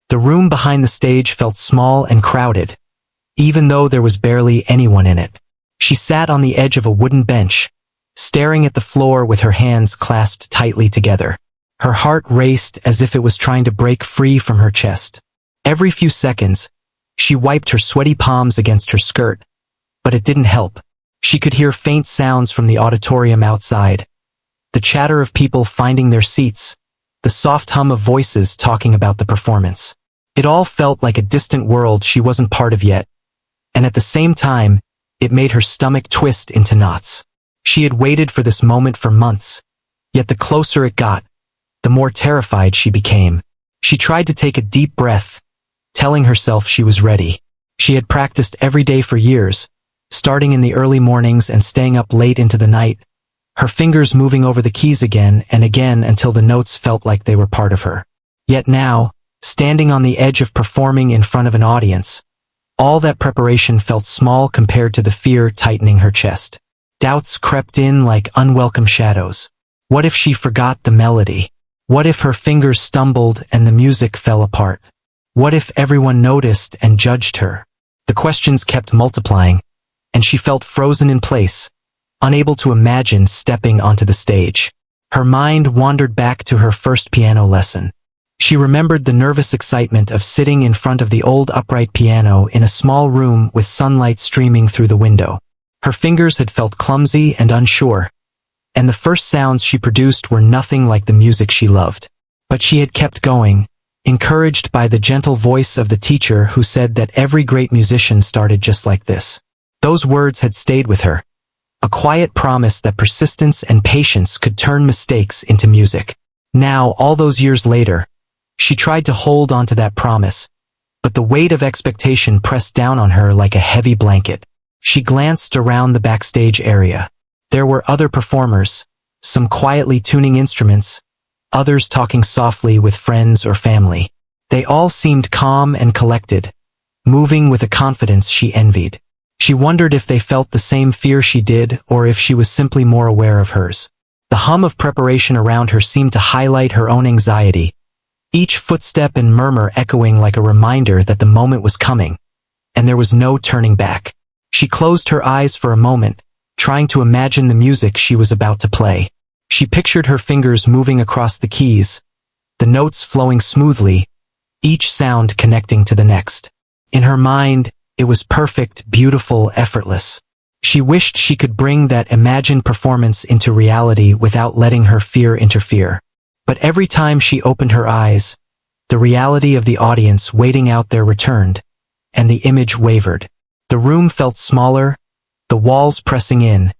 The room behind the stage felt small and crowded, even though there was barely anyone in it. She sat on the edge of a wooden bench, staring at the floor with her hands clasped tightly together. Her heart raced as if it was trying to break free from her chest. Every few seconds, she wiped her sweaty palms against her skirt, but it didn't help. She could hear faint sounds from the auditorium outside, the chatter of people finding their seats, the soft hum of voices talking about the performance. It all felt like a distant world she wasn't part of yet, and at the same time, it made her stomach twist into knots. She had waited for this moment for months, yet the closer it got, the more terrified she became. She tried to take a deep breath, telling herself she was ready. She had practiced every day for years, starting in the early mornings and staying up late into the night, her fingers moving over the keys again and again until the notes felt like they were part of her. Yet now, standing on the edge of performing in front of an audience, all that preparation felt small compared to the fear tightening her chest. Doubts crept in like unwelcome shadows. What if she forgot the melody? What if her fingers stumbled and the music fell apart? What if everyone noticed and judged her? The questions kept multiplying, and she felt frozen in place, unable to imagine stepping onto the stage. Her mind wandered back to her first piano lesson. She remembered the nervous excitement of sitting in front of the old upright piano in a small room with sunlight streaming through the window. Her fingers had felt clumsy and unsure, and the first sounds she produced were nothing like the music she loved. But she had kept going, encouraged by the gentle voice of the teacher who said that every great musician started just like this. Those words had stayed with her, a quiet promise that persistence and patience could turn mistakes into music. Now, all those years later, she tried to hold on to that promise, but the weight of expectation pressed down on her like a heavy blanket. She glanced around the backstage area. There were other performers, some quietly tuning instruments, others talking softly with friends or family. They all seemed calm and collected, moving with a confidence she envied. She wondered if they felt the same fear she did or if she was simply more aware of hers. The hum of preparation around her seemed to highlight her own anxiety, each footstep and murmur echoing like a reminder that the moment was coming, and there was no turning back. She closed her eyes for a moment, trying to imagine the music she was about to play. She pictured her fingers moving across the keys, the notes flowing smoothly, each sound connecting to the next. In her mind, it was perfect, beautiful, effortless. She wished she could bring that imagined performance into reality without letting her fear interfere. But every time she opened her eyes, the reality of the audience waiting out there returned, and the image wavered. The room felt smaller, the walls pressing in,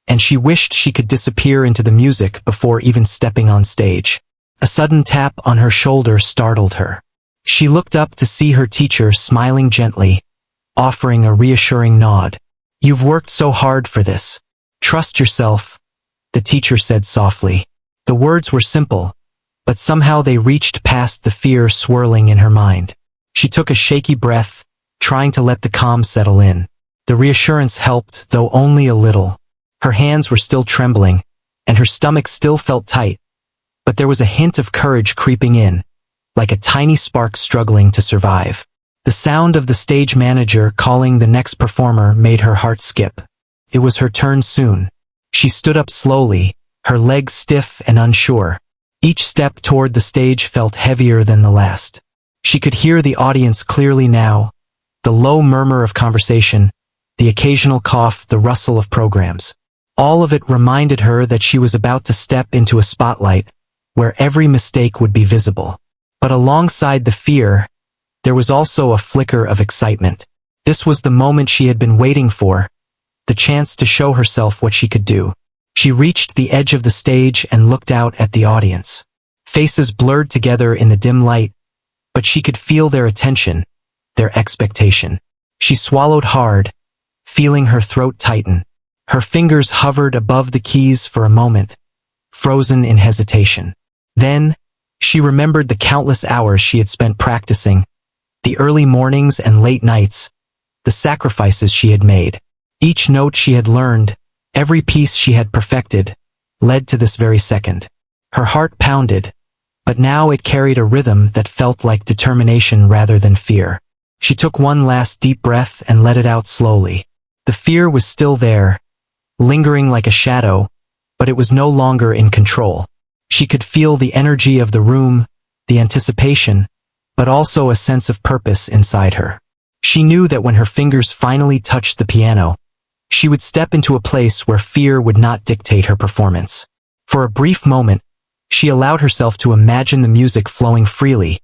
and she wished she could disappear into the music before even stepping on stage. A sudden tap on her shoulder startled her. She looked up to see her teacher smiling gently, offering a reassuring nod. "You've worked so hard for this. Trust yourself," the teacher said softly. The words were simple, but somehow they reached past the fear swirling in her mind. She took a shaky breath, trying to let the calm settle in. The reassurance helped, though only a little. Her hands were still trembling, and her stomach still felt tight, but there was a hint of courage creeping in, like a tiny spark struggling to survive. The sound of the stage manager calling the next performer made her heart skip. It was her turn soon. She stood up slowly, her legs stiff and unsure. Each step toward the stage felt heavier than the last. She could hear the audience clearly now, the low murmur of conversation, the occasional cough, the rustle of programs. All of it reminded her that she was about to step into a spotlight where every mistake would be visible. But alongside the fear, there was also a flicker of excitement. This was the moment she had been waiting for, the chance to show herself what she could do. She reached the edge of the stage and looked out at the audience. Faces blurred together in the dim light, but she could feel their attention, their expectation. She swallowed hard, feeling her throat tighten. Her fingers hovered above the keys for a moment, frozen in hesitation. Then, she remembered the countless hours she had spent practicing, the early mornings and late nights, the sacrifices she had made. Each note she had learned, every piece she had perfected, led to this very second. Her heart pounded, but now it carried a rhythm that felt like determination rather than fear. She took one last deep breath and let it out slowly. The fear was still there, lingering like a shadow, but it was no longer in control. She could feel the energy of the room, the anticipation, but also a sense of purpose inside her. She knew that when her fingers finally touched the piano, she would step into a place where fear would not dictate her performance. For a brief moment, she allowed herself to imagine the music flowing freely,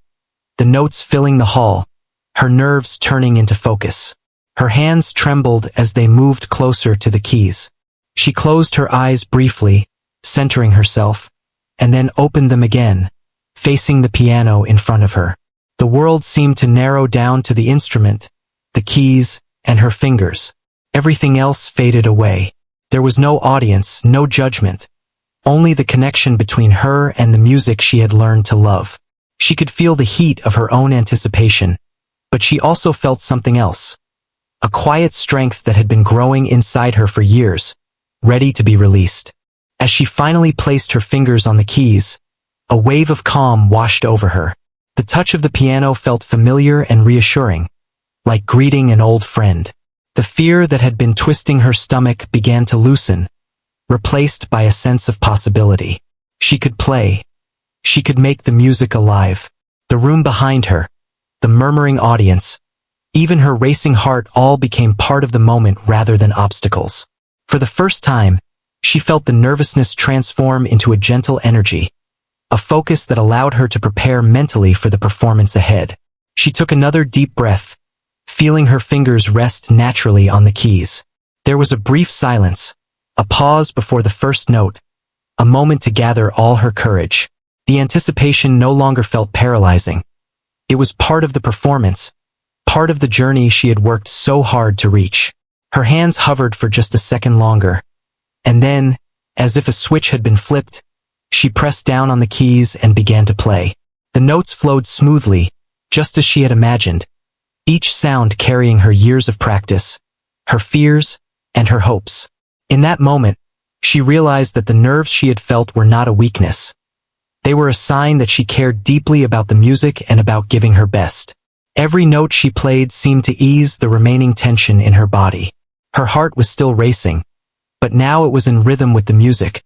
the notes filling the hall, her nerves turning into focus. Her hands trembled as they moved closer to the keys. She closed her eyes briefly, centering herself, and then opened them again, facing the piano in front of her. The world seemed to narrow down to the instrument, the keys, and her fingers. Everything else faded away. There was no audience, no judgment, only the connection between her and the music she had learned to love. She could feel the heat of her own anticipation, but she also felt something else. A quiet strength that had been growing inside her for years, ready to be released. As she finally placed her fingers on the keys, a wave of calm washed over her. The touch of the piano felt familiar and reassuring, like greeting an old friend. The fear that had been twisting her stomach began to loosen, replaced by a sense of possibility. She could play. She could make the music alive. The room behind her, the murmuring audience, even her racing heart all became part of the moment rather than obstacles. For the first time, she felt the nervousness transform into a gentle energy, a focus that allowed her to prepare mentally for the performance ahead. She took another deep breath, feeling her fingers rest naturally on the keys. There was a brief silence, a pause before the first note, a moment to gather all her courage. The anticipation no longer felt paralyzing. It was part of the performance, part of the journey she had worked so hard to reach. Her hands hovered for just a second longer, and then, as if a switch had been flipped, she pressed down on the keys and began to play. The notes flowed smoothly, just as she had imagined, each sound carrying her years of practice, her fears, and her hopes. In that moment, she realized that the nerves she had felt were not a weakness. They were a sign that she cared deeply about the music and about giving her best. Every note she played seemed to ease the remaining tension in her body. Her heart was still racing, but now it was in rhythm with the music,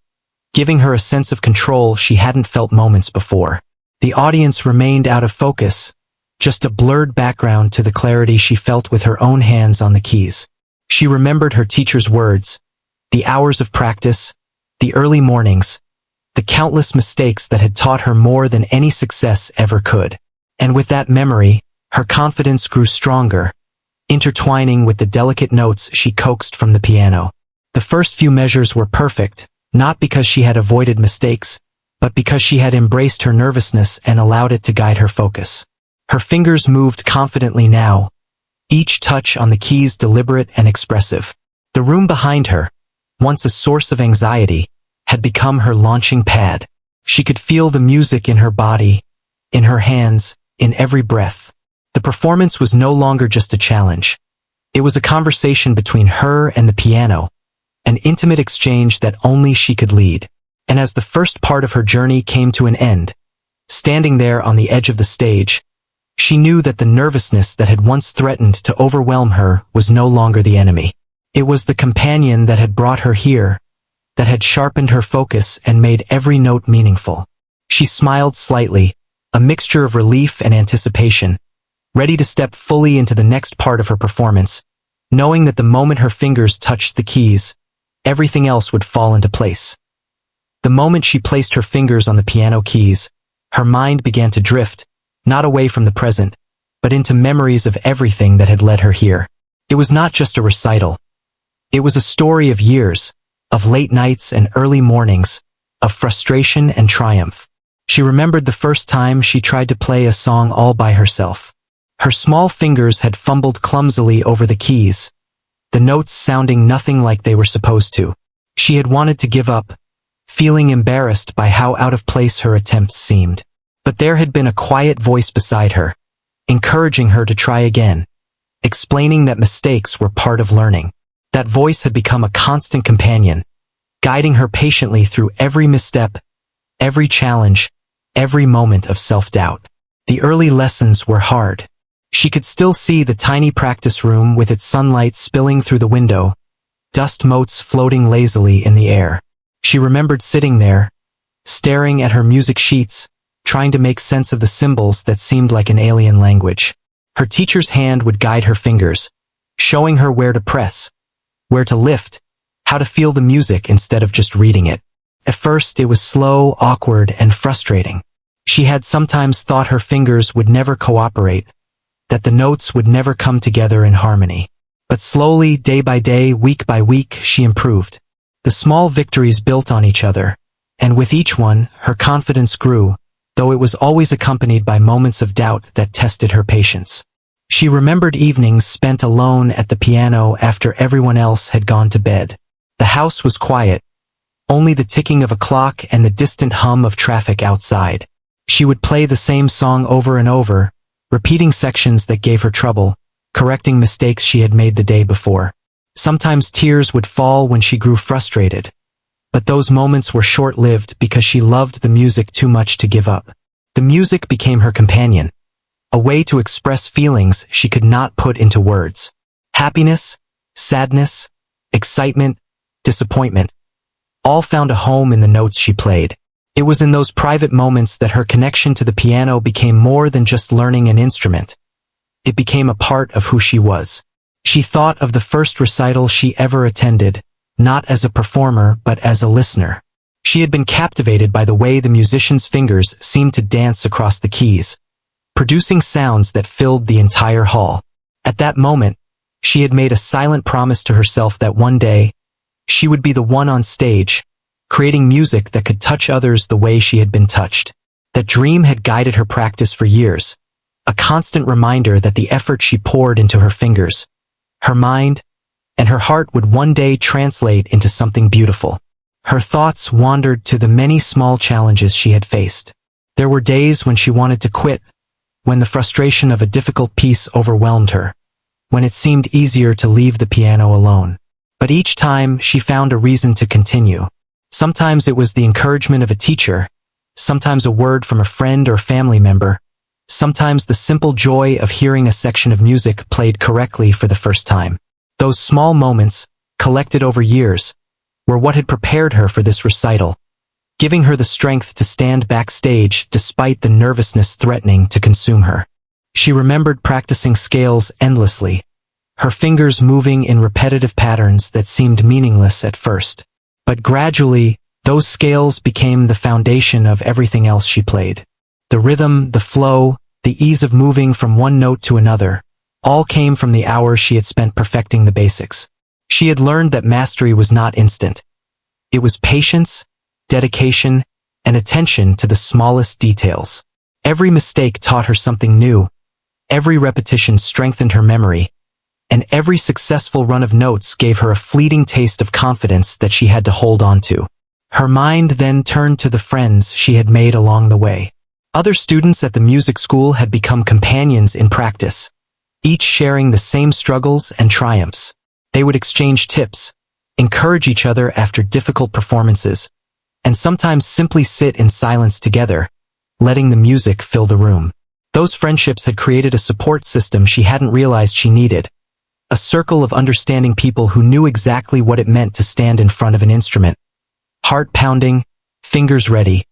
giving her a sense of control she hadn't felt moments before. The audience remained out of focus, just a blurred background to the clarity she felt with her own hands on the keys. She remembered her teacher's words, the hours of practice, the early mornings, the countless mistakes that had taught her more than any success ever could. And with that memory, her confidence grew stronger, intertwining with the delicate notes she coaxed from the piano. The first few measures were perfect, not because she had avoided mistakes, but because she had embraced her nervousness and allowed it to guide her focus. Her fingers moved confidently now, each touch on the keys deliberate and expressive. The room behind her, once a source of anxiety, had become her launching pad. She could feel the music in her body, in her hands, in every breath. The performance was no longer just a challenge. It was a conversation between her and the piano, an intimate exchange that only she could lead. And as the first part of her journey came to an end, standing there on the edge of the stage, she knew that the nervousness that had once threatened to overwhelm her was no longer the enemy. It was the companion that had brought her here, that had sharpened her focus and made every note meaningful. She smiled slightly, a mixture of relief and anticipation, ready to step fully into the next part of her performance, knowing that the moment her fingers touched the keys, everything else would fall into place. The moment she placed her fingers on the piano keys, her mind began to drift, not away from the present, but into memories of everything that had led her here. It was not just a recital. It was a story of years, of late nights and early mornings, of frustration and triumph. She remembered the first time she tried to play a song all by herself. Her small fingers had fumbled clumsily over the keys, the notes sounding nothing like they were supposed to. She had wanted to give up, feeling embarrassed by how out of place her attempts seemed. But there had been a quiet voice beside her, encouraging her to try again, explaining that mistakes were part of learning. That voice had become a constant companion, guiding her patiently through every misstep, every challenge, every moment of self-doubt. The early lessons were hard. She could still see the tiny practice room with its sunlight spilling through the window, dust motes floating lazily in the air. She remembered sitting there, staring at her music sheets, trying to make sense of the symbols that seemed like an alien language. Her teacher's hand would guide her fingers, showing her where to press, where to lift, how to feel the music instead of just reading it. At first, it was slow, awkward, and frustrating. She had sometimes thought her fingers would never cooperate, that the notes would never come together in harmony. But slowly, day by day, week by week, she improved. The small victories built on each other, and with each one, her confidence grew, though it was always accompanied by moments of doubt that tested her patience. She remembered evenings spent alone at the piano after everyone else had gone to bed. The house was quiet, only the ticking of a clock and the distant hum of traffic outside. She would play the same song over and over, repeating sections that gave her trouble, correcting mistakes she had made the day before. Sometimes tears would fall when she grew frustrated, but those moments were short-lived because she loved the music too much to give up. The music became her companion, a way to express feelings she could not put into words. Happiness, sadness, excitement, disappointment, all found a home in the notes she played. It was in those private moments that her connection to the piano became more than just learning an instrument. It became a part of who she was. She thought of the first recital she ever attended, not as a performer but as a listener. She had been captivated by the way the musician's fingers seemed to dance across the keys, producing sounds that filled the entire hall. At that moment, she had made a silent promise to herself that one day, she would be the one on stage, creating music that could touch others the way she had been touched. That dream had guided her practice for years, a constant reminder that the effort she poured into her fingers, her mind, and her heart would one day translate into something beautiful. Her thoughts wandered to the many small challenges she had faced. There were days when she wanted to quit, when the frustration of a difficult piece overwhelmed her, when it seemed easier to leave the piano alone. But each time she found a reason to continue. Sometimes it was the encouragement of a teacher, sometimes a word from a friend or family member, sometimes the simple joy of hearing a section of music played correctly for the first time. Those small moments, collected over years, were what had prepared her for this recital, giving her the strength to stand backstage despite the nervousness threatening to consume her. She remembered practicing scales endlessly, her fingers moving in repetitive patterns that seemed meaningless at first. But gradually, those scales became the foundation of everything else she played. The rhythm, the flow, the ease of moving from one note to another, all came from the hours she had spent perfecting the basics. She had learned that mastery was not instant. It was patience, dedication, and attention to the smallest details. Every mistake taught her something new, every repetition strengthened her memory, and every successful run of notes gave her a fleeting taste of confidence that she had to hold on to. Her mind then turned to the friends she had made along the way. Other students at the music school had become companions in practice, each sharing the same struggles and triumphs. They would exchange tips, encourage each other after difficult performances, and sometimes simply sit in silence together, letting the music fill the room. Those friendships had created a support system she hadn't realized she needed. A circle of understanding people who knew exactly what it meant to stand in front of an instrument, heart pounding, fingers ready,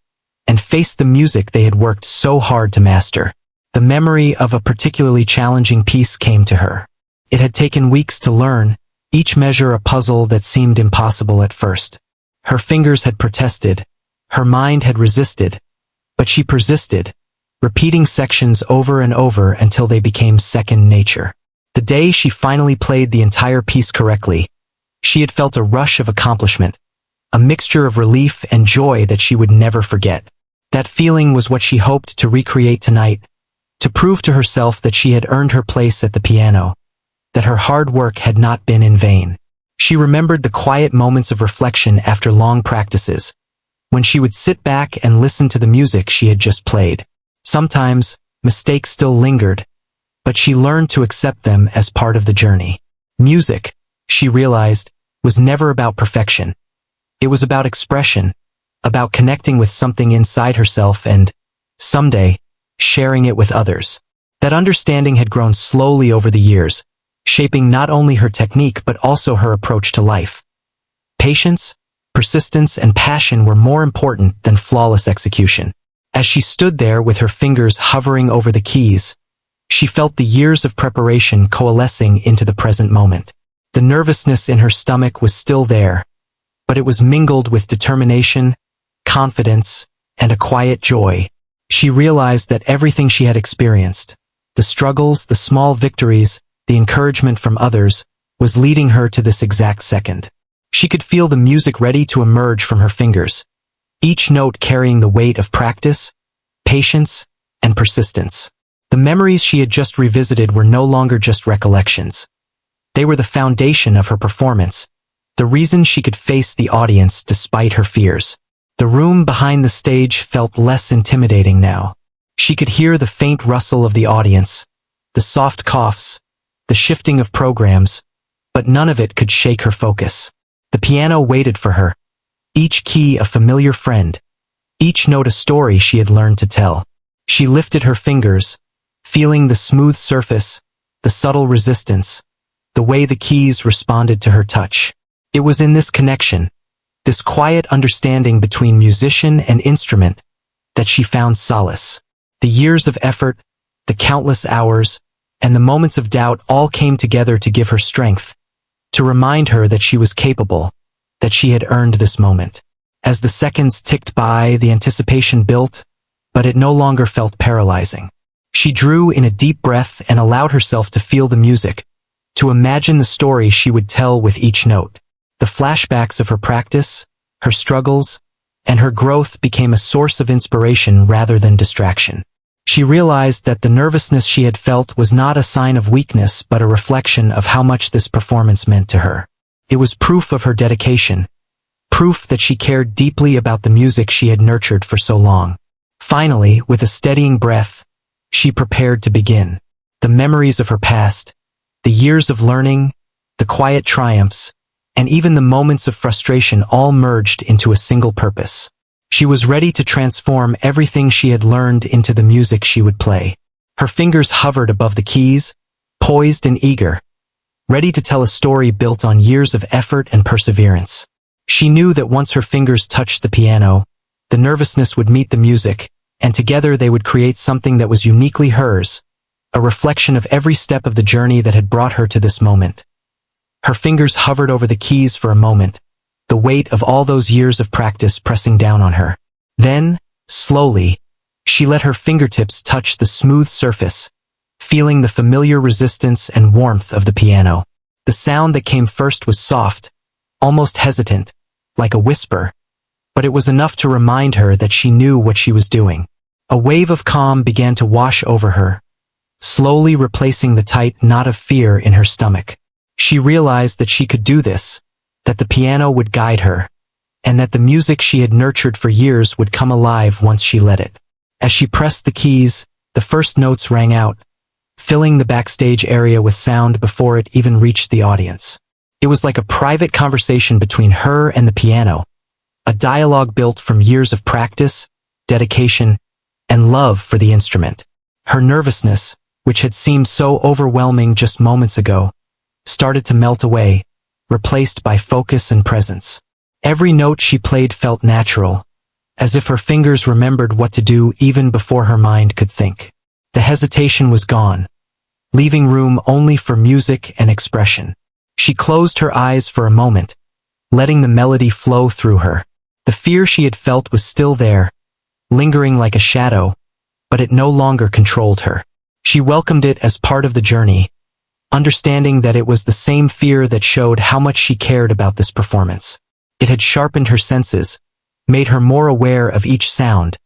and face the music they had worked so hard to master. The memory of a particularly challenging piece came to her. It had taken weeks to learn, each measure a puzzle that seemed impossible at first. Her fingers had protested, her mind had resisted, but she persisted, repeating sections over and over until they became second nature. The day she finally played the entire piece correctly, she had felt a rush of accomplishment, a mixture of relief and joy that she would never forget. That feeling was what she hoped to recreate tonight, to prove to herself that she had earned her place at the piano, that her hard work had not been in vain. She remembered the quiet moments of reflection after long practices, when she would sit back and listen to the music she had just played. Sometimes, mistakes still lingered, but she learned to accept them as part of the journey. Music, she realized, was never about perfection. It was about expression, about connecting with something inside herself and, someday, sharing it with others. That understanding had grown slowly over the years, shaping not only her technique but also her approach to life. Patience, persistence, and passion were more important than flawless execution. As she stood there with her fingers hovering over the keys, she felt the years of preparation coalescing into the present moment. The nervousness in her stomach was still there, but it was mingled with determination, confidence, and a quiet joy. She realized that everything she had experienced, the struggles, the small victories, the encouragement from others, was leading her to this exact second. She could feel the music ready to emerge from her fingers, each note carrying the weight of practice, patience, and persistence. The memories she had just revisited were no longer just recollections. They were the foundation of her performance, the reason she could face the audience despite her fears. The room behind the stage felt less intimidating now. She could hear the faint rustle of the audience, the soft coughs, the shifting of programs, but none of it could shake her focus. The piano waited for her, each key a familiar friend, each note a story she had learned to tell. She lifted her fingers, feeling the smooth surface, the subtle resistance, the way the keys responded to her touch. It was in this connection, this quiet understanding between musician and instrument, that she found solace. The years of effort, the countless hours, and the moments of doubt all came together to give her strength, to remind her that she was capable, that she had earned this moment. As the seconds ticked by, the anticipation built, but it no longer felt paralyzing. She drew in a deep breath and allowed herself to feel the music, to imagine the story she would tell with each note. The flashbacks of her practice, her struggles, and her growth became a source of inspiration rather than distraction. She realized that the nervousness she had felt was not a sign of weakness but a reflection of how much this performance meant to her. It was proof of her dedication, proof that she cared deeply about the music she had nurtured for so long. Finally, with a steadying breath, she prepared to begin. The memories of her past, the years of learning, the quiet triumphs, and even the moments of frustration all merged into a single purpose. She was ready to transform everything she had learned into the music she would play. Her fingers hovered above the keys, poised and eager, ready to tell a story built on years of effort and perseverance. She knew that once her fingers touched the piano, the nervousness would meet the music, and together they would create something that was uniquely hers, a reflection of every step of the journey that had brought her to this moment. Her fingers hovered over the keys for a moment, the weight of all those years of practice pressing down on her. Then, slowly, she let her fingertips touch the smooth surface, feeling the familiar resistance and warmth of the piano. The sound that came first was soft, almost hesitant, like a whisper, but it was enough to remind her that she knew what she was doing. A wave of calm began to wash over her, slowly replacing the tight knot of fear in her stomach. She realized that she could do this, that the piano would guide her, and that the music she had nurtured for years would come alive once she let it. As she pressed the keys, the first notes rang out, filling the backstage area with sound before it even reached the audience. It was like a private conversation between her and the piano, a dialogue built from years of practice, dedication, and love for the instrument. Her nervousness, which had seemed so overwhelming just moments ago, started to melt away, replaced by focus and presence. Every note she played felt natural, as if her fingers remembered what to do even before her mind could think. The hesitation was gone, leaving room only for music and expression. She closed her eyes for a moment, letting the melody flow through her. The fear she had felt was still there, lingering like a shadow, but it no longer controlled her. She welcomed it as part of the journey, understanding that it was the same fear that showed how much she cared about this performance. It had sharpened her senses, made her more aware of each sound,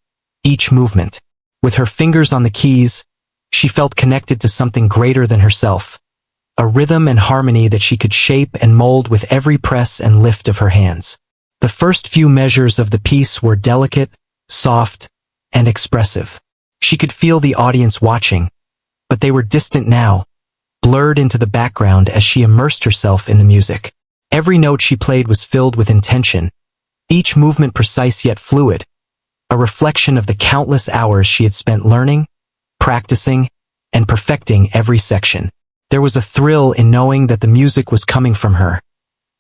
each movement. With her fingers on the keys, she felt connected to something greater than herself, a rhythm and harmony that she could shape and mold with every press and lift of her hands. The first few measures of the piece were delicate, soft, and expressive. She could feel the audience watching, but they were distant now, blurred into the background as she immersed herself in the music. Every note she played was filled with intention, each movement precise yet fluid, a reflection of the countless hours she had spent learning, practicing, and perfecting every section. There was a thrill in knowing that the music was coming from her,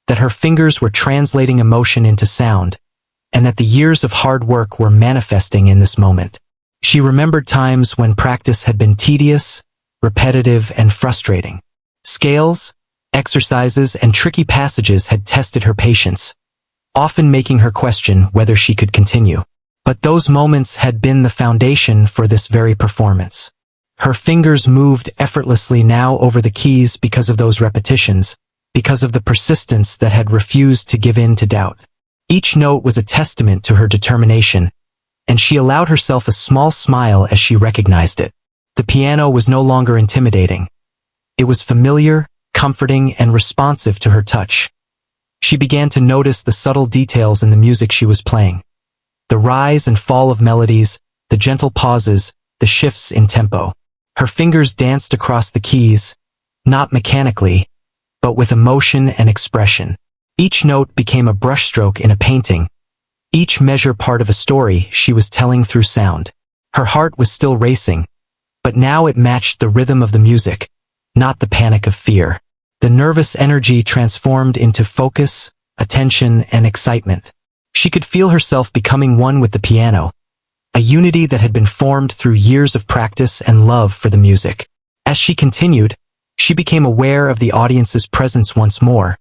that her fingers were translating emotion into sound, and that the years of hard work were manifesting in this moment. She remembered times when practice had been tedious, repetitive, and frustrating. Scales, exercises, and tricky passages had tested her patience, often making her question whether she could continue. But those moments had been the foundation for this very performance. Her fingers moved effortlessly now over the keys because of those repetitions, because of the persistence that had refused to give in to doubt. Each note was a testament to her determination, and she allowed herself a small smile as she recognized it. The piano was no longer intimidating. It was familiar, comforting, and responsive to her touch. She began to notice the subtle details in the music she was playing. The rise and fall of melodies, the gentle pauses, the shifts in tempo. Her fingers danced across the keys, not mechanically, but with emotion and expression. Each note became a brushstroke in a painting, each measure part of a story she was telling through sound. Her heart was still racing, but now it matched the rhythm of the music, not the panic of fear. The nervous energy transformed into focus, attention, and excitement. She could feel herself becoming one with the piano, a unity that had been formed through years of practice and love for the music. As she continued, she became aware of the audience's presence once more,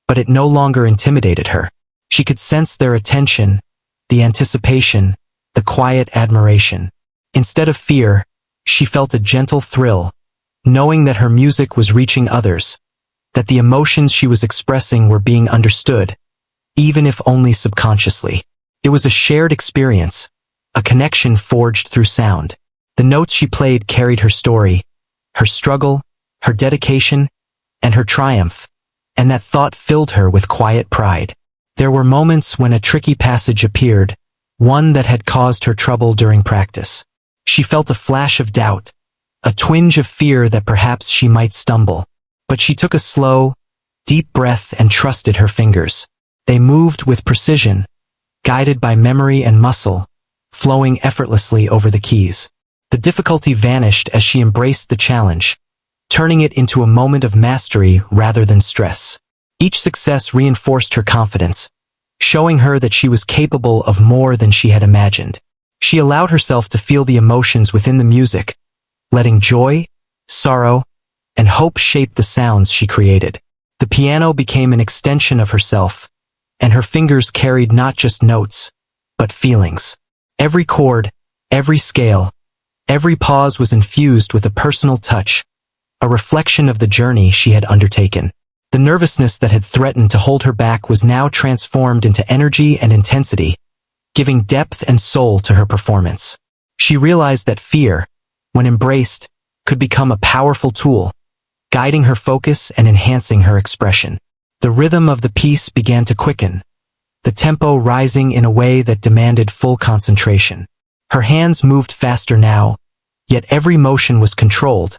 but it no longer intimidated her. She could sense their attention, the anticipation, the quiet admiration. Instead of fear, she felt a gentle thrill, knowing that her music was reaching others, that the emotions she was expressing were being understood, even if only subconsciously. It was a shared experience, a connection forged through sound. The notes she played carried her story, her struggle, her dedication, and her triumph, and that thought filled her with quiet pride. There were moments when a tricky passage appeared, one that had caused her trouble during practice. She felt a flash of doubt, a twinge of fear that perhaps she might stumble. But she took a slow, deep breath and trusted her fingers. They moved with precision, guided by memory and muscle, flowing effortlessly over the keys. The difficulty vanished as she embraced the challenge, turning it into a moment of mastery rather than stress. Each success reinforced her confidence, showing her that she was capable of more than she had imagined. She allowed herself to feel the emotions within the music, letting joy, sorrow, and hope shape the sounds she created. The piano became an extension of herself, and her fingers carried not just notes, but feelings. Every chord, every scale, every pause was infused with a personal touch, a reflection of the journey she had undertaken. The nervousness that had threatened to hold her back was now transformed into energy and intensity, giving depth and soul to her performance. She realized that fear, when embraced, could become a powerful tool, guiding her focus and enhancing her expression. The rhythm of the piece began to quicken, the tempo rising in a way that demanded full concentration. Her hands moved faster now, yet every motion was controlled,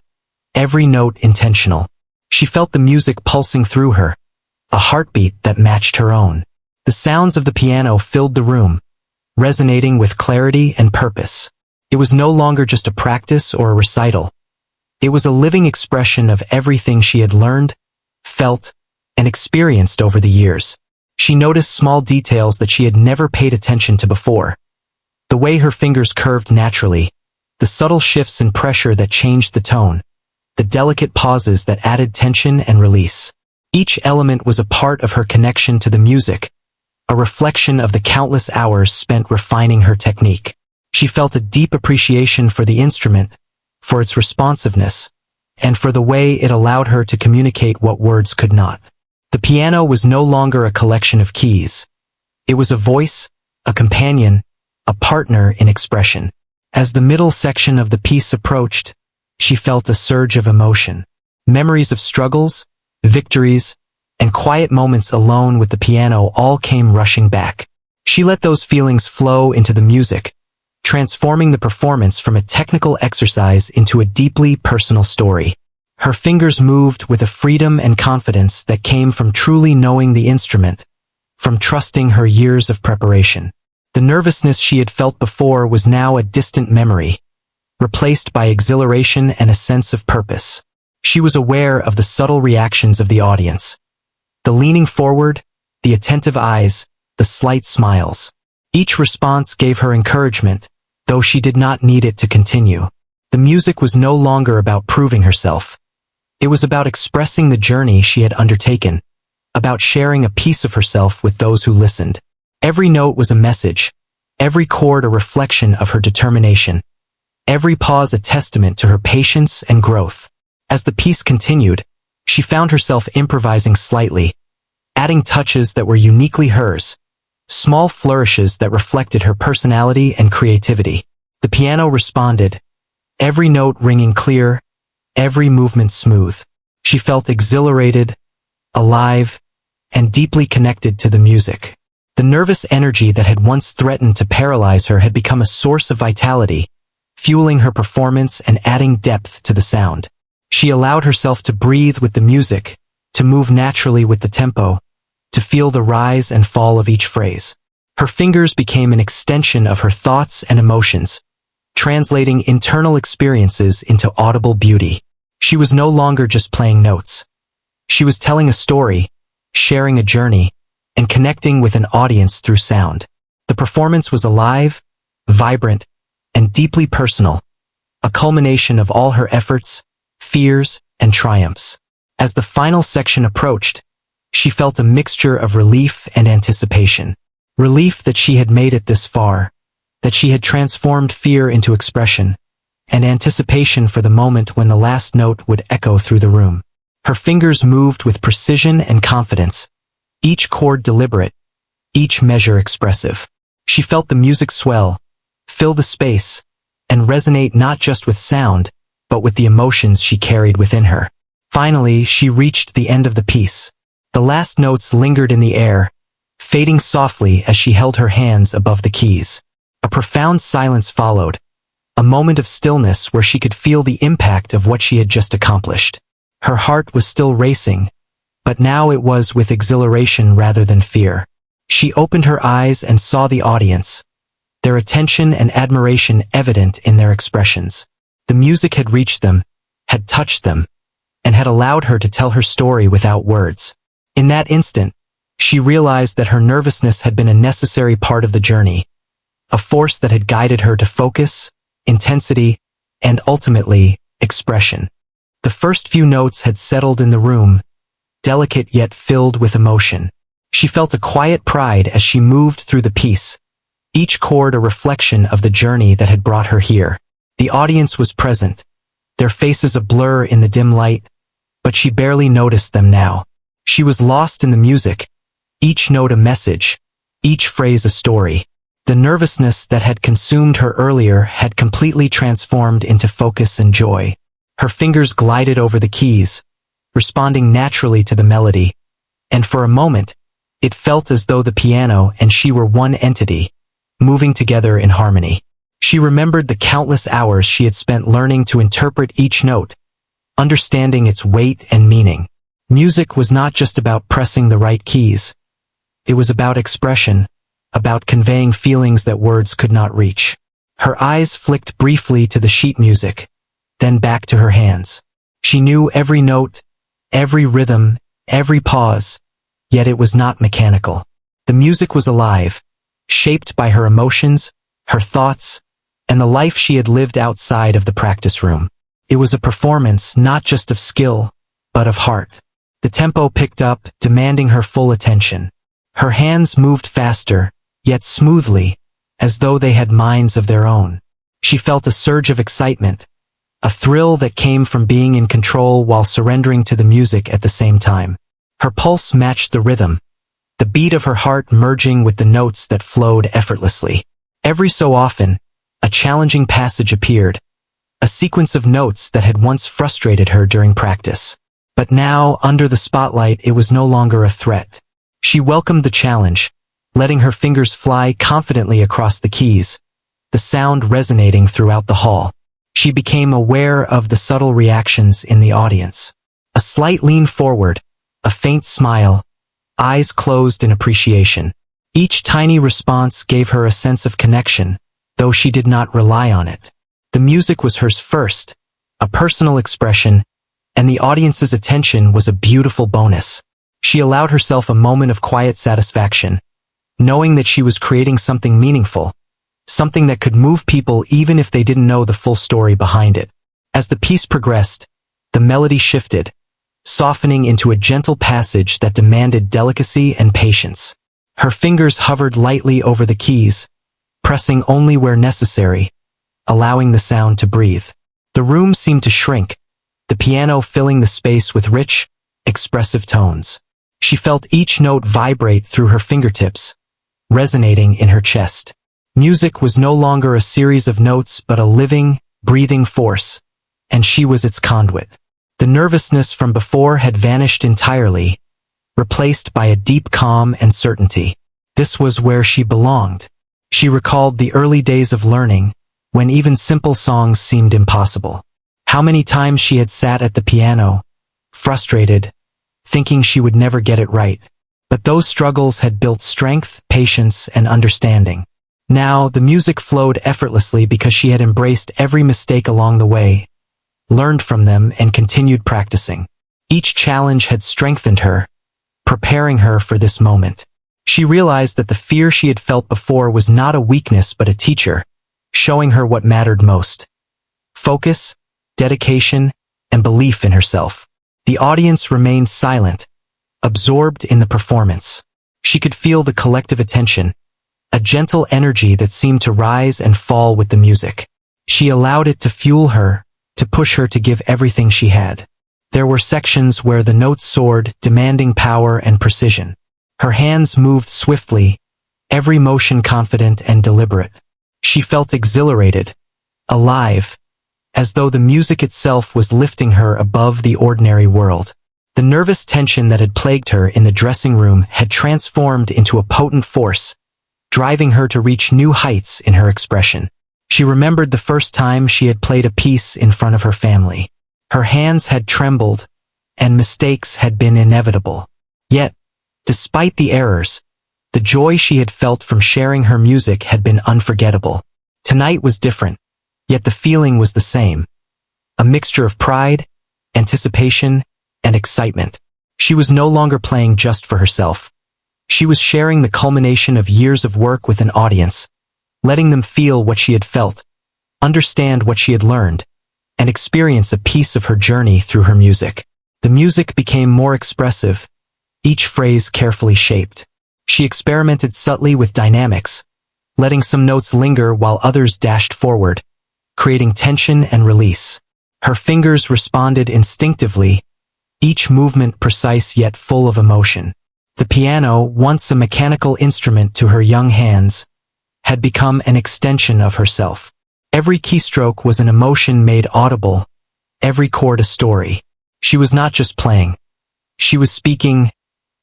every note intentional. She felt the music pulsing through her, a heartbeat that matched her own. The sounds of the piano filled the room, resonating with clarity and purpose. It was no longer just a practice or a recital. It was a living expression of everything she had learned, felt, and experienced over the years. She noticed small details that she had never paid attention to before. The way her fingers curved naturally, the subtle shifts in pressure that changed the tone, the delicate pauses that added tension and release. Each element was a part of her connection to the music, a reflection of the countless hours spent refining her technique. She felt a deep appreciation for the instrument, for its responsiveness, and for the way it allowed her to communicate what words could not. The piano was no longer a collection of keys. It was a voice, a companion, a partner in expression. As the middle section of the piece approached, she felt a surge of emotion. Memories of struggles, victories, and quiet moments alone with the piano all came rushing back. She let those feelings flow into the music, transforming the performance from a technical exercise into a deeply personal story. Her fingers moved with a freedom and confidence that came from truly knowing the instrument, from trusting her years of preparation. The nervousness she had felt before was now a distant memory, replaced by exhilaration and a sense of purpose. She was aware of the subtle reactions of the audience. The leaning forward, the attentive eyes, the slight smiles. Each response gave her encouragement, though she did not need it to continue. The music was no longer about proving herself. It was about expressing the journey she had undertaken, about sharing a piece of herself with those who listened. Every note was a message, every chord a reflection of her determination, every pause a testament to her patience and growth. As the piece continued, she found herself improvising slightly, adding touches that were uniquely hers, small flourishes that reflected her personality and creativity. The piano responded, every note ringing clear, every movement smooth. She felt exhilarated, alive, and deeply connected to the music. The nervous energy that had once threatened to paralyze her had become a source of vitality, fueling her performance and adding depth to the sound. She allowed herself to breathe with the music, to move naturally with the tempo, to feel the rise and fall of each phrase. Her fingers became an extension of her thoughts and emotions, translating internal experiences into audible beauty. She was no longer just playing notes. She was telling a story, sharing a journey, and connecting with an audience through sound. The performance was alive, vibrant, and deeply personal, a culmination of all her efforts, fears, and triumphs. As the final section approached, she felt a mixture of relief and anticipation. Relief that she had made it this far, that she had transformed fear into expression, and anticipation for the moment when the last note would echo through the room. Her fingers moved with precision and confidence, each chord deliberate, each measure expressive. She felt the music swell, fill the space, and resonate not just with sound, but with the emotions she carried within her. Finally, she reached the end of the piece. The last notes lingered in the air, fading softly as she held her hands above the keys. A profound silence followed, a moment of stillness where she could feel the impact of what she had just accomplished. Her heart was still racing, but now it was with exhilaration rather than fear. She opened her eyes and saw the audience, their attention and admiration evident in their expressions. The music had reached them, had touched them, and had allowed her to tell her story without words. In that instant, she realized that her nervousness had been a necessary part of the journey, a force that had guided her to focus, intensity, and ultimately, expression. The first few notes had settled in the room, delicate yet filled with emotion. She felt a quiet pride as she moved through the piece, each chord a reflection of the journey that had brought her here. The audience was present, their faces a blur in the dim light, but she barely noticed them now. She was lost in the music, each note a message, each phrase a story. The nervousness that had consumed her earlier had completely transformed into focus and joy. Her fingers glided over the keys, responding naturally to the melody, and for a moment, it felt as though the piano and she were one entity, moving together in harmony. She remembered the countless hours she had spent learning to interpret each note, understanding its weight and meaning. Music was not just about pressing the right keys. It was about expression, about conveying feelings that words could not reach. Her eyes flicked briefly to the sheet music, then back to her hands. She knew every note, every rhythm, every pause, yet it was not mechanical. The music was alive, shaped by her emotions, her thoughts, and the life she had lived outside of the practice room. It was a performance not just of skill, but of heart. The tempo picked up, demanding her full attention. Her hands moved faster, yet smoothly, as though they had minds of their own. She felt a surge of excitement, a thrill that came from being in control while surrendering to the music at the same time. Her pulse matched the rhythm, the beat of her heart merging with the notes that flowed effortlessly. Every so often, a challenging passage appeared, a sequence of notes that had once frustrated her during practice. But now, under the spotlight, it was no longer a threat. She welcomed the challenge, letting her fingers fly confidently across the keys, the sound resonating throughout the hall. She became aware of the subtle reactions in the audience. A slight lean forward, a faint smile, eyes closed in appreciation. Each tiny response gave her a sense of connection, though she did not rely on it. The music was hers first, a personal expression, and the audience's attention was a beautiful bonus. She allowed herself a moment of quiet satisfaction, knowing that she was creating something meaningful, something that could move people even if they didn't know the full story behind it. As the piece progressed, the melody shifted, softening into a gentle passage that demanded delicacy and patience. Her fingers hovered lightly over the keys, pressing only where necessary, allowing the sound to breathe. The room seemed to shrink, the piano filling the space with rich, expressive tones. She felt each note vibrate through her fingertips, resonating in her chest. Music was no longer a series of notes but a living, breathing force, and she was its conduit. The nervousness from before had vanished entirely, replaced by a deep calm and certainty. This was where she belonged. She recalled the early days of learning, when even simple songs seemed impossible. How many times she had sat at the piano, frustrated, thinking she would never get it right. But those struggles had built strength, patience, and understanding. Now, the music flowed effortlessly because she had embraced every mistake along the way, learned from them, and continued practicing. Each challenge had strengthened her, preparing her for this moment. She realized that the fear she had felt before was not a weakness but a teacher, showing her what mattered most: focus, dedication, and belief in herself. The audience remained silent, absorbed in the performance. She could feel the collective attention, a gentle energy that seemed to rise and fall with the music. She allowed it to fuel her, to push her to give everything she had. There were sections where the notes soared, demanding power and precision. Her hands moved swiftly, every motion confident and deliberate. She felt exhilarated, alive, as though the music itself was lifting her above the ordinary world. The nervous tension that had plagued her in the dressing room had transformed into a potent force, driving her to reach new heights in her expression. She remembered the first time she had played a piece in front of her family. Her hands had trembled, and mistakes had been inevitable. Yet, despite the errors, the joy she had felt from sharing her music had been unforgettable. Tonight was different, yet the feeling was the same. A mixture of pride, anticipation, and excitement. She was no longer playing just for herself. She was sharing the culmination of years of work with an audience, letting them feel what she had felt, understand what she had learned, and experience a piece of her journey through her music. The music became more expressive, each phrase carefully shaped. She experimented subtly with dynamics, letting some notes linger while others dashed forward, creating tension and release. Her fingers responded instinctively, each movement precise yet full of emotion. The piano, once a mechanical instrument to her young hands, had become an extension of herself. Every keystroke was an emotion made audible, every chord a story. She was not just playing. She was speaking,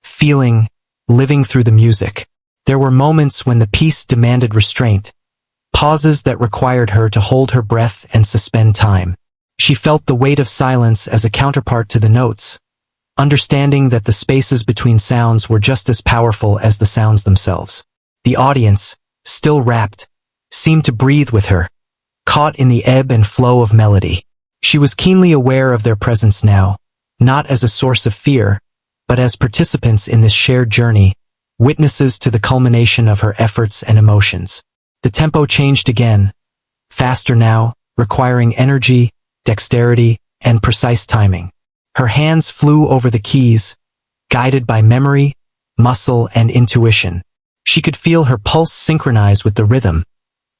feeling, living through the music. There were moments when the piece demanded restraint, pauses that required her to hold her breath and suspend time. She felt the weight of silence as a counterpart to the notes, understanding that the spaces between sounds were just as powerful as the sounds themselves. The audience, still rapt, seemed to breathe with her, caught in the ebb and flow of melody. She was keenly aware of their presence now, not as a source of fear, but as participants in this shared journey, witnesses to the culmination of her efforts and emotions. The tempo changed again, faster now, requiring energy, dexterity, and precise timing. Her hands flew over the keys, guided by memory, muscle, and intuition. She could feel her pulse synchronize with the rhythm,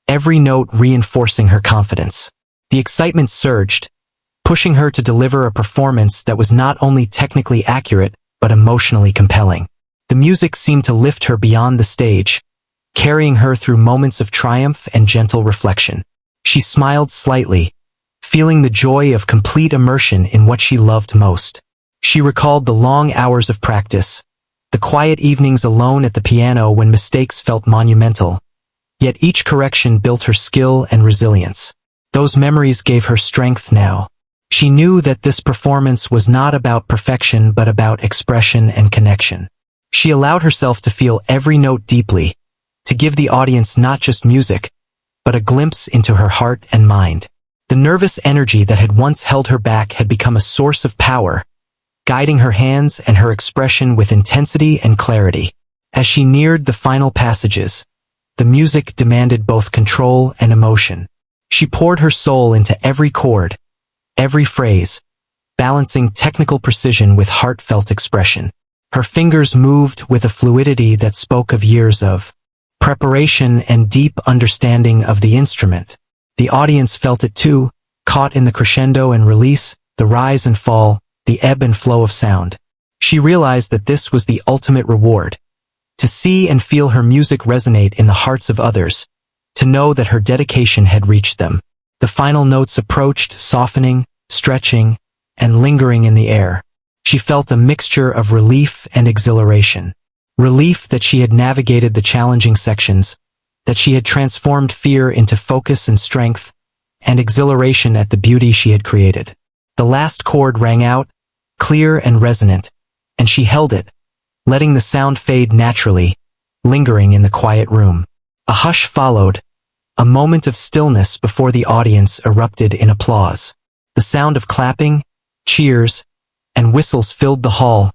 every note reinforcing her confidence. The excitement surged, pushing her to deliver a performance that was not only technically accurate, but emotionally compelling. The music seemed to lift her beyond the stage, carrying her through moments of triumph and gentle reflection. She smiled slightly, feeling the joy of complete immersion in what she loved most. She recalled the long hours of practice, the quiet evenings alone at the piano when mistakes felt monumental, yet each correction built her skill and resilience. Those memories gave her strength now. She knew that this performance was not about perfection but about expression and connection. She allowed herself to feel every note deeply, to give the audience not just music, but a glimpse into her heart and mind. The nervous energy that had once held her back had become a source of power, guiding her hands and her expression with intensity and clarity. As she neared the final passages, the music demanded both control and emotion. She poured her soul into every chord, every phrase, balancing technical precision with heartfelt expression. Her fingers moved with a fluidity that spoke of years of preparation and deep understanding of the instrument. The audience felt it too, caught in the crescendo and release, the rise and fall, the ebb and flow of sound. She realized that this was the ultimate reward. To see and feel her music resonate in the hearts of others, to know that her dedication had reached them. The final notes approached, softening, stretching, and lingering in the air. She felt a mixture of relief and exhilaration. Relief that she had navigated the challenging sections, that she had transformed fear into focus and strength, and exhilaration at the beauty she had created. The last chord rang out, clear and resonant, and she held it, letting the sound fade naturally, lingering in the quiet room. A hush followed, a moment of stillness before the audience erupted in applause. The sound of clapping, cheers, and whistles filled the hall,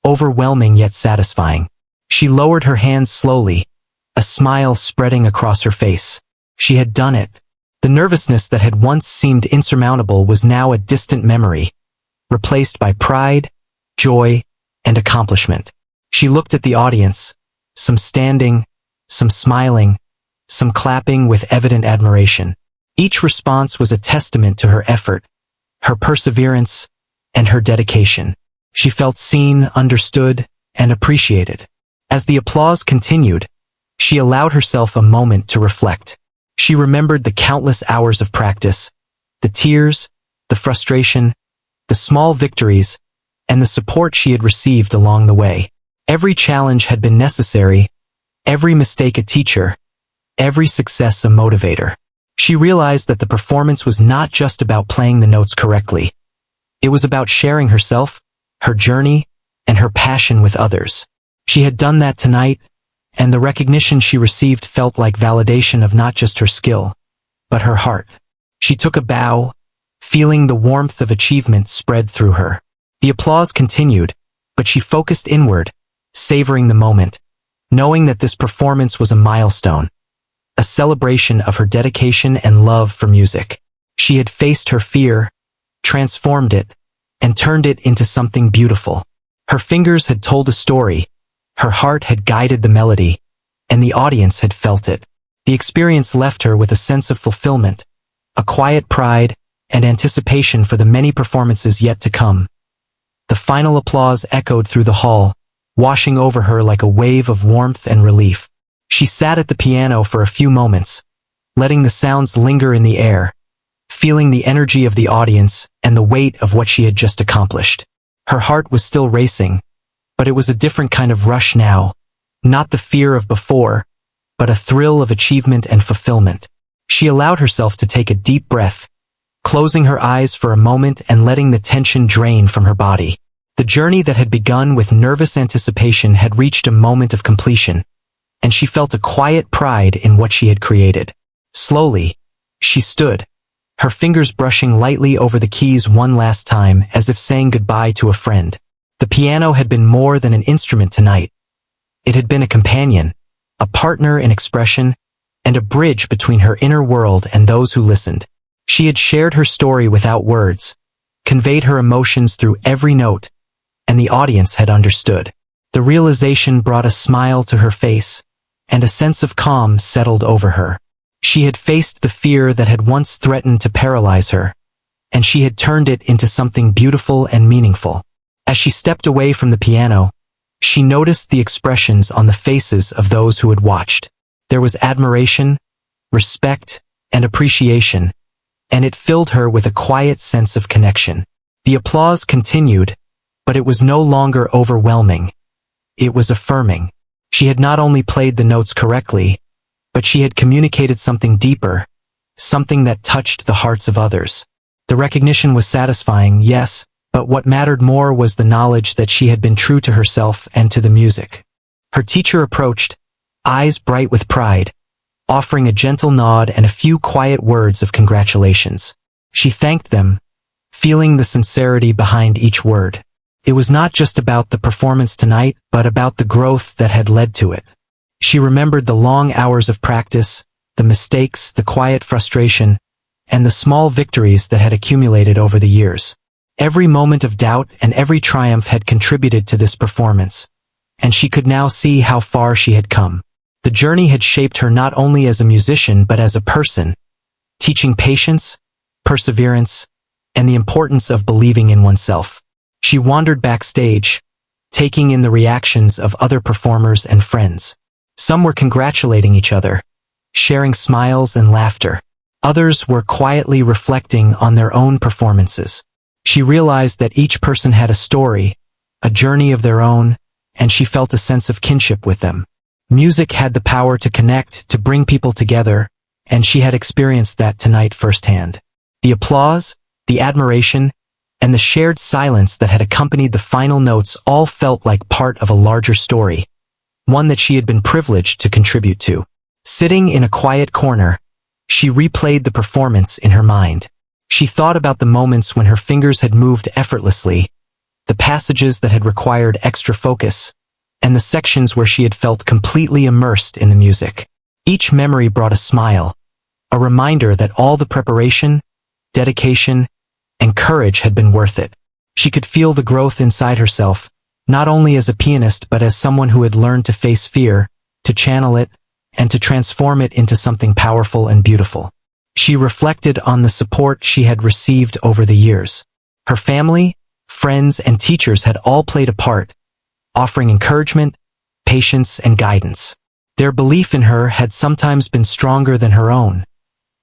overwhelming yet satisfying. She lowered her hands slowly, a smile spreading across her face. She had done it. The nervousness that had once seemed insurmountable was now a distant memory, replaced by pride, joy, and accomplishment. She looked at the audience, some standing, some smiling, some clapping with evident admiration. Each response was a testament to her effort, her perseverance, and her dedication. She felt seen, understood, and appreciated. As the applause continued, she allowed herself a moment to reflect. She remembered the countless hours of practice, the tears, the frustration, the small victories, and the support she had received along the way. Every challenge had been necessary, every mistake a teacher, every success a motivator. She realized that the performance was not just about playing the notes correctly. It was about sharing herself, her journey, and her passion with others. She had done that tonight, and the recognition she received felt like validation of not just her skill, but her heart. She took a bow, feeling the warmth of achievement spread through her. The applause continued, but she focused inward, savoring the moment, knowing that this performance was a milestone, a celebration of her dedication and love for music. She had faced her fear, transformed it, and turned it into something beautiful. Her fingers had told a story, her heart had guided the melody, and the audience had felt it. The experience left her with a sense of fulfillment, a quiet pride, and anticipation for the many performances yet to come. The final applause echoed through the hall, washing over her like a wave of warmth and relief. She sat at the piano for a few moments, letting the sounds linger in the air, feeling the energy of the audience and the weight of what she had just accomplished. Her heart was still racing, but it was a different kind of rush now, not the fear of before, but a thrill of achievement and fulfillment. She allowed herself to take a deep breath, closing her eyes for a moment and letting the tension drain from her body. The journey that had begun with nervous anticipation had reached a moment of completion, and she felt a quiet pride in what she had created. Slowly, she stood, her fingers brushing lightly over the keys one last time as if saying goodbye to a friend. The piano had been more than an instrument tonight. It had been a companion, a partner in expression, and a bridge between her inner world and those who listened. She had shared her story without words, conveyed her emotions through every note, and the audience had understood. The realization brought a smile to her face, and a sense of calm settled over her. She had faced the fear that had once threatened to paralyze her, and she had turned it into something beautiful and meaningful. As she stepped away from the piano, she noticed the expressions on the faces of those who had watched. There was admiration, respect, and appreciation, and it filled her with a quiet sense of connection. The applause continued, but it was no longer overwhelming. It was affirming. She had not only played the notes correctly, but she had communicated something deeper, something that touched the hearts of others. The recognition was satisfying, yes, but what mattered more was the knowledge that she had been true to herself and to the music. Her teacher approached, eyes bright with pride, offering a gentle nod and a few quiet words of congratulations. She thanked them, feeling the sincerity behind each word. It was not just about the performance tonight, but about the growth that had led to it. She remembered the long hours of practice, the mistakes, the quiet frustration, and the small victories that had accumulated over the years. Every moment of doubt and every triumph had contributed to this performance, and she could now see how far she had come. The journey had shaped her not only as a musician but as a person, teaching patience, perseverance, and the importance of believing in oneself. She wandered backstage, taking in the reactions of other performers and friends. Some were congratulating each other, sharing smiles and laughter. Others were quietly reflecting on their own performances. She realized that each person had a story, a journey of their own, and she felt a sense of kinship with them. Music had the power to connect, to bring people together, and she had experienced that tonight firsthand. The applause, the admiration, and the shared silence that had accompanied the final notes all felt like part of a larger story, one that she had been privileged to contribute to. Sitting in a quiet corner, she replayed the performance in her mind. She thought about the moments when her fingers had moved effortlessly, the passages that had required extra focus, and the sections where she had felt completely immersed in the music. Each memory brought a smile, a reminder that all the preparation, dedication, and courage had been worth it. She could feel the growth inside herself, not only as a pianist but as someone who had learned to face fear, to channel it, and to transform it into something powerful and beautiful. She reflected on the support she had received over the years. Her family, friends, and teachers had all played a part, offering encouragement, patience, and guidance. Their belief in her had sometimes been stronger than her own,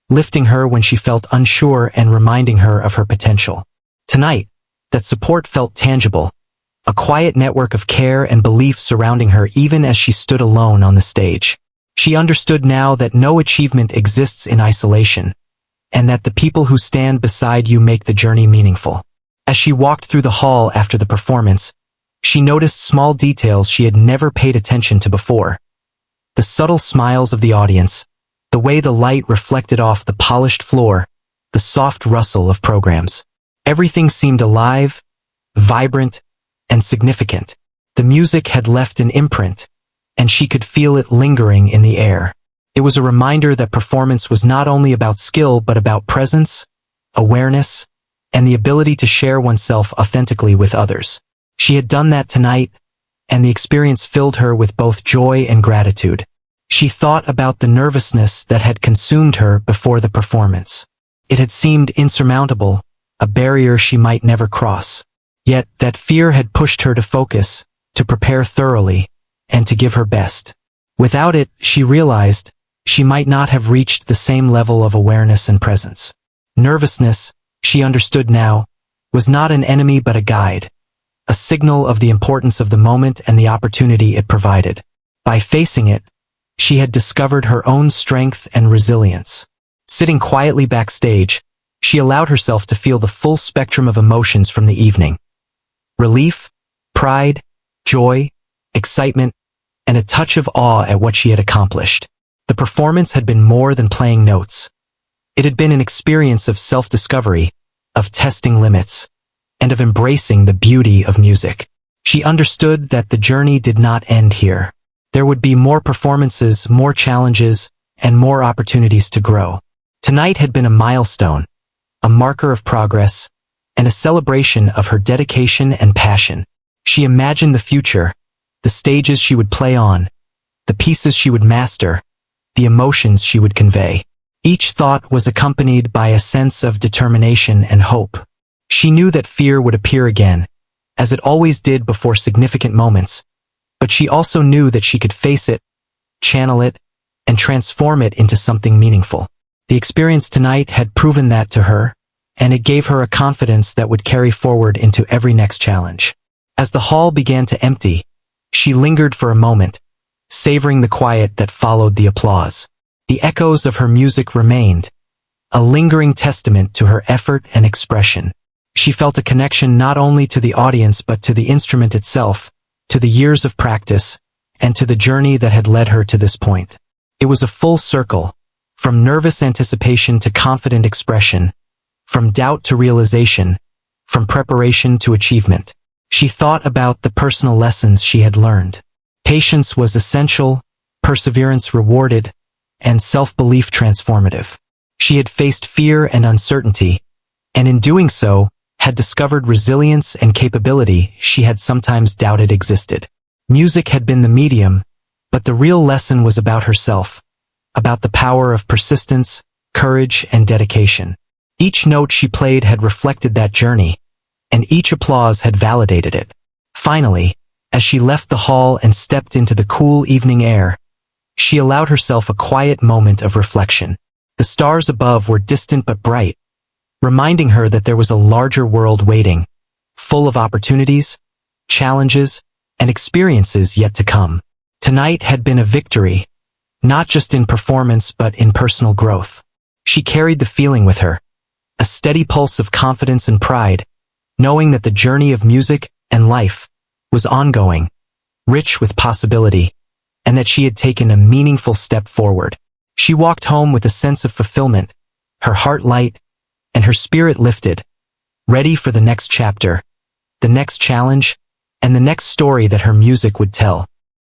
lifting her when she felt unsure and reminding her of her potential. Tonight, that support felt tangible, a quiet network of care and belief surrounding her even as she stood alone on the stage. She understood now that no achievement exists in isolation, and that the people who stand beside you make the journey meaningful. As she walked through the hall after the performance, she noticed small details she had never paid attention to before. The subtle smiles of the audience, the way the light reflected off the polished floor, the soft rustle of programs. Everything seemed alive, vibrant, and significant. The music had left an imprint, and she could feel it lingering in the air. It was a reminder that performance was not only about skill but about presence, awareness, and the ability to share oneself authentically with others. She had done that tonight, and the experience filled her with both joy and gratitude. She thought about the nervousness that had consumed her before the performance. It had seemed insurmountable, a barrier she might never cross. Yet that fear had pushed her to focus, to prepare thoroughly, and to give her best. Without it, she realized, she might not have reached the same level of awareness and presence. Nervousness, she understood now, was not an enemy but a guide, a signal of the importance of the moment and the opportunity it provided. By facing it, she had discovered her own strength and resilience. Sitting quietly backstage, she allowed herself to feel the full spectrum of emotions from the evening. Relief, pride, joy, excitement, and a touch of awe at what she had accomplished. The performance had been more than playing notes. It had been an experience of self-discovery, of testing limits, and of embracing the beauty of music. She understood that the journey did not end here. There would be more performances, more challenges, and more opportunities to grow. Tonight had been a milestone, a marker of progress, and a celebration of her dedication and passion. She imagined the future, the stages she would play on, the pieces she would master, the emotions she would convey. Each thought was accompanied by a sense of determination and hope. She knew that fear would appear again, as it always did before significant moments, but she also knew that she could face it, channel it, and transform it into something meaningful. The experience tonight had proven that to her, and it gave her a confidence that would carry forward into every next challenge. As the hall began to empty, she lingered for a moment, savoring the quiet that followed the applause. The echoes of her music remained, a lingering testament to her effort and expression. She felt a connection not only to the audience but to the instrument itself, to the years of practice, and to the journey that had led her to this point. It was a full circle, from nervous anticipation to confident expression, from doubt to realization, from preparation to achievement. She thought about the personal lessons she had learned. Patience was essential, perseverance rewarded, and self-belief transformative. She had faced fear and uncertainty, and in doing so, had discovered resilience and capability she had sometimes doubted existed. Music had been the medium, but the real lesson was about herself, about the power of persistence, courage, and dedication. Each note she played had reflected that journey, and each applause had validated it. Finally, as she left the hall and stepped into the cool evening air, she allowed herself a quiet moment of reflection. The stars above were distant but bright, reminding her that there was a larger world waiting, full of opportunities, challenges, and experiences yet to come. Tonight had been a victory, not just in performance but in personal growth. She carried the feeling with her, a steady pulse of confidence and pride, knowing that the journey of music and life was ongoing, rich with possibility, and that she had taken a meaningful step forward. She walked home with a sense of fulfillment, her heart light, and her spirit lifted, ready for the next chapter, the next challenge, and the next story that her music would tell.